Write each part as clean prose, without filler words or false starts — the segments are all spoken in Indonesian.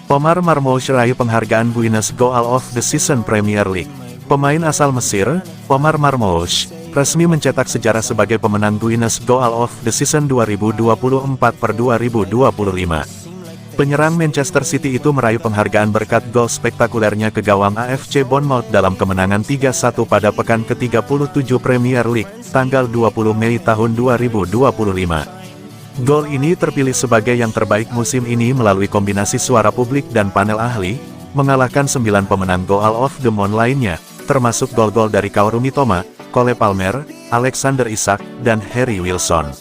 Omar Marmoush raih penghargaan Guinness Goal of the Season Premier League. Pemain asal Mesir, Omar Marmoush, resmi mencetak sejarah sebagai pemenang Guinness Goal of the Season 2024/2025. Penyerang Manchester City itu meraih penghargaan berkat gol spektakulernya ke gawang AFC Bournemouth dalam kemenangan 3-1 pada pekan ke-37 Premier League, tanggal 20 Mei tahun 2025. Gol ini terpilih sebagai yang terbaik musim ini melalui kombinasi suara publik dan panel ahli, mengalahkan 9 pemenang Goal of the Month lainnya, termasuk gol-gol dari Kaoru Mitoma, Cole Palmer, Alexander Isak, dan Harry Wilson.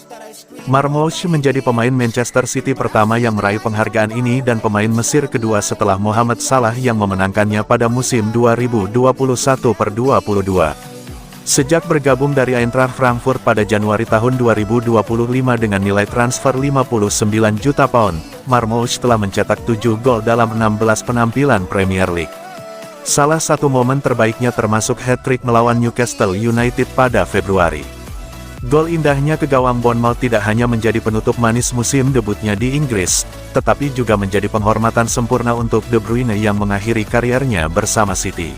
Marmoush menjadi pemain Manchester City pertama yang meraih penghargaan ini dan pemain Mesir kedua setelah Mohamed Salah yang memenangkannya pada musim 2021/22. Sejak bergabung dari Eintracht Frankfurt pada Januari tahun 2025 dengan nilai transfer 59 juta pound, Marmoush telah mencetak 7 gol dalam 16 penampilan Premier League. Salah satu momen terbaiknya termasuk hat-trick melawan Newcastle United pada Februari. Gol indahnya ke gawang Bournemouth tidak hanya menjadi penutup manis musim debutnya di Inggris, tetapi juga menjadi penghormatan sempurna untuk De Bruyne yang mengakhiri karirnya bersama City.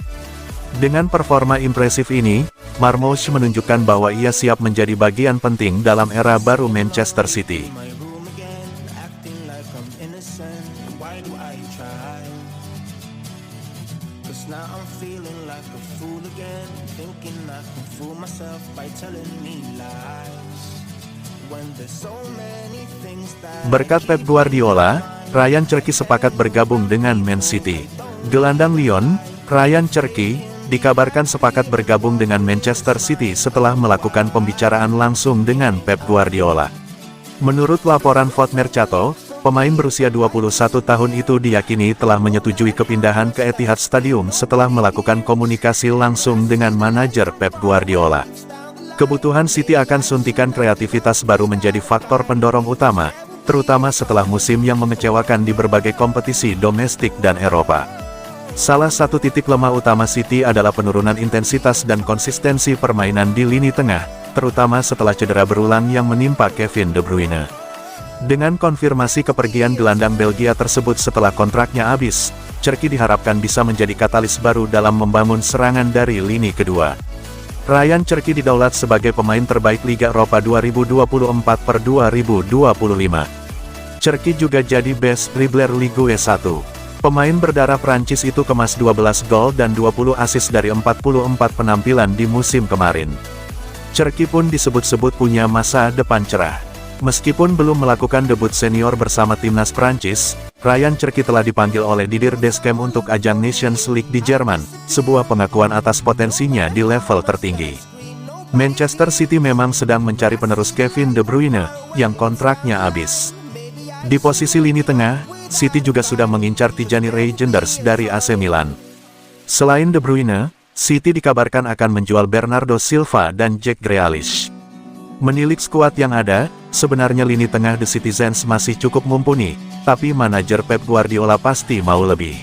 Dengan performa impresif ini, Marmoush menunjukkan bahwa ia siap menjadi bagian penting dalam era baru Manchester City. Berkat Pep Guardiola, Ryan Cherki sepakat bergabung dengan Man City. Gelandang Lyon, Ryan Cherki, dikabarkan sepakat bergabung dengan Manchester City setelah melakukan pembicaraan langsung dengan Pep Guardiola. Menurut laporan Foot Mercato, pemain berusia 21 tahun itu diyakini telah menyetujui kepindahan ke Etihad Stadium setelah melakukan komunikasi langsung dengan manajer Pep Guardiola. Kebutuhan City akan suntikan kreativitas baru menjadi faktor pendorong utama, terutama setelah musim yang mengecewakan di berbagai kompetisi domestik dan Eropa. Salah satu titik lemah utama City adalah penurunan intensitas dan konsistensi permainan di lini tengah, terutama setelah cedera berulang yang menimpa Kevin De Bruyne. Dengan konfirmasi kepergian gelandang Belgia tersebut setelah kontraknya habis, Cherki diharapkan bisa menjadi katalis baru dalam membangun serangan dari lini kedua. Ryan Cherki didaulat sebagai pemain terbaik Liga Eropa 2024/2025. Cherki juga jadi best dribbler Ligue 1. Pemain berdarah Prancis itu kemas 12 gol dan 20 assist dari 44 penampilan di musim kemarin. Cherki pun disebut-sebut punya masa depan cerah. Meskipun belum melakukan debut senior bersama timnas Prancis, Ryan Cherki telah dipanggil oleh Didier Deschamps untuk ajang Nations League di Jerman, sebuah pengakuan atas potensinya di level tertinggi. Manchester City memang sedang mencari penerus Kevin De Bruyne, yang kontraknya habis. Di posisi lini tengah, City juga sudah mengincar Tijani Reijnders dari AC Milan. Selain De Bruyne, City dikabarkan akan menjual Bernardo Silva dan Jack Grealish. Menilik skuad yang ada, sebenarnya lini tengah The Citizens masih cukup mumpuni, tapi manajer Pep Guardiola pasti mau lebih.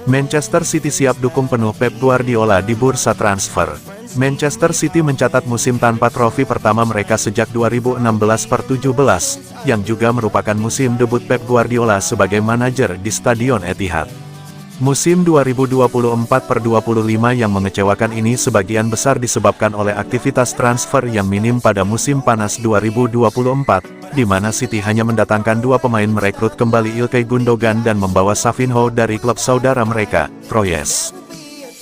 Manchester City siap dukung penuh Pep Guardiola di bursa transfer. Manchester City mencatat musim tanpa trofi pertama mereka sejak 2016/17, yang juga merupakan musim debut Pep Guardiola sebagai manajer di Stadion Etihad. Musim 2024/25 yang mengecewakan ini sebagian besar disebabkan oleh aktivitas transfer yang minim pada musim panas 2024, di mana City hanya mendatangkan 2 pemain, merekrut kembali Ilkay Gundogan dan membawa Savinho dari klub saudara mereka, Troyes.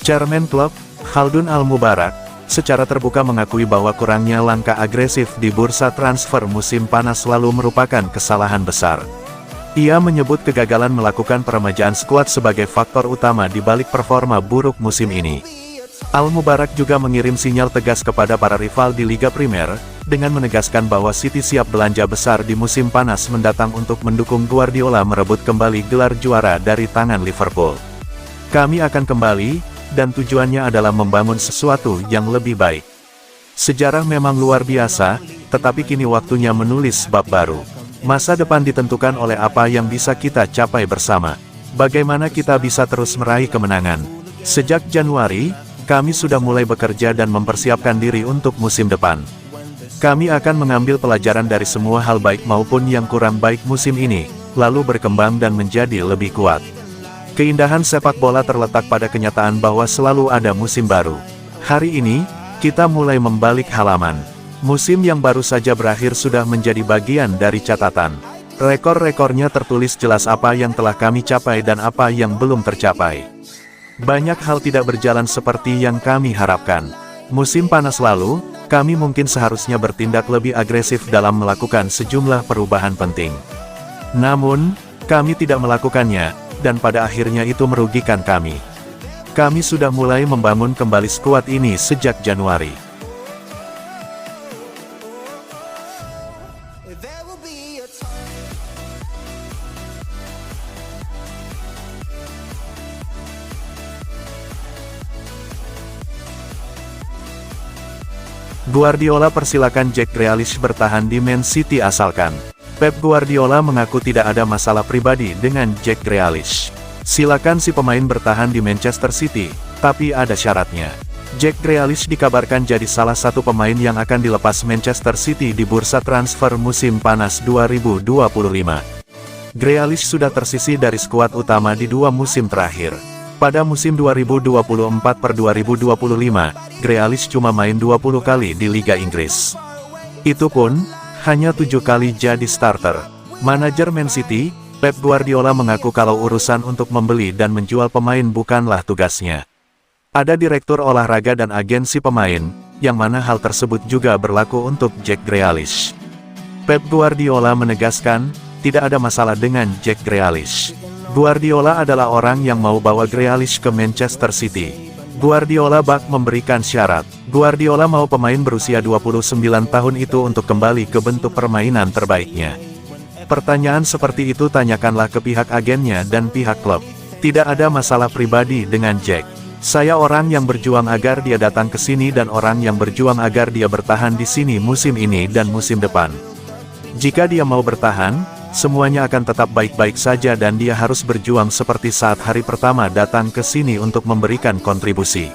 Chairman klub, Khaldun Al-Mubarak, secara terbuka mengakui bahwa kurangnya langkah agresif di bursa transfer musim panas lalu merupakan kesalahan besar. Ia menyebut kegagalan melakukan peremajaan skuad sebagai faktor utama di balik performa buruk musim ini. Al-Mubarak juga mengirim sinyal tegas kepada para rival di Liga Primer, dengan menegaskan bahwa City siap belanja besar di musim panas mendatang untuk mendukung Guardiola merebut kembali gelar juara dari tangan Liverpool. Kami akan kembali, dan tujuannya adalah membangun sesuatu yang lebih baik. Sejarah memang luar biasa, tetapi kini waktunya menulis bab baru. Masa depan ditentukan oleh apa yang bisa kita capai bersama. Bagaimana kita bisa terus meraih kemenangan? Sejak Januari, kami sudah mulai bekerja dan mempersiapkan diri untuk musim depan. Kami akan mengambil pelajaran dari semua hal baik maupun yang kurang baik musim ini, lalu berkembang dan menjadi lebih kuat. Keindahan sepak bola terletak pada kenyataan bahwa selalu ada musim baru. Hari ini, kita mulai membalik halaman. Musim yang baru saja berakhir sudah menjadi bagian dari catatan. Rekor-rekornya tertulis jelas apa yang telah kami capai dan apa yang belum tercapai. Banyak hal tidak berjalan seperti yang kami harapkan. Musim panas lalu, kami mungkin seharusnya bertindak lebih agresif dalam melakukan sejumlah perubahan penting. Namun, kami tidak melakukannya, dan pada akhirnya itu merugikan kami. Kami sudah mulai membangun kembali skuad ini sejak Januari. Guardiola persilakan Jack Grealish bertahan di Man City asalkan. Pep Guardiola mengaku tidak ada masalah pribadi dengan Jack Grealish. Silakan si pemain bertahan di Manchester City, tapi ada syaratnya. Jack Grealish dikabarkan jadi salah satu pemain yang akan dilepas Manchester City di bursa transfer musim panas 2025. Grealish sudah tersisih dari skuad utama di 2 musim terakhir. Pada musim 2024-2025, Grealish cuma main 20 kali di Liga Inggris. Itu pun, hanya 7 kali jadi starter. Manajer Man City, Pep Guardiola mengaku kalau urusan untuk membeli dan menjual pemain bukanlah tugasnya. Ada direktur olahraga dan agensi pemain, yang mana hal tersebut juga berlaku untuk Jack Grealish. Pep Guardiola menegaskan, tidak ada masalah dengan Jack Grealish. Guardiola adalah orang yang mau bawa Grealish ke Manchester City. Guardiola bak memberikan syarat. Guardiola mau pemain berusia 29 tahun itu untuk kembali ke bentuk permainan terbaiknya. Pertanyaan seperti itu tanyakanlah ke pihak agennya dan pihak klub. Tidak ada masalah pribadi dengan Jack. Saya orang yang berjuang agar dia datang ke sini dan orang yang berjuang agar dia bertahan di sini musim ini dan musim depan. Jika dia mau bertahan, semuanya akan tetap baik-baik saja dan dia harus berjuang seperti saat hari pertama datang ke sini untuk memberikan kontribusi.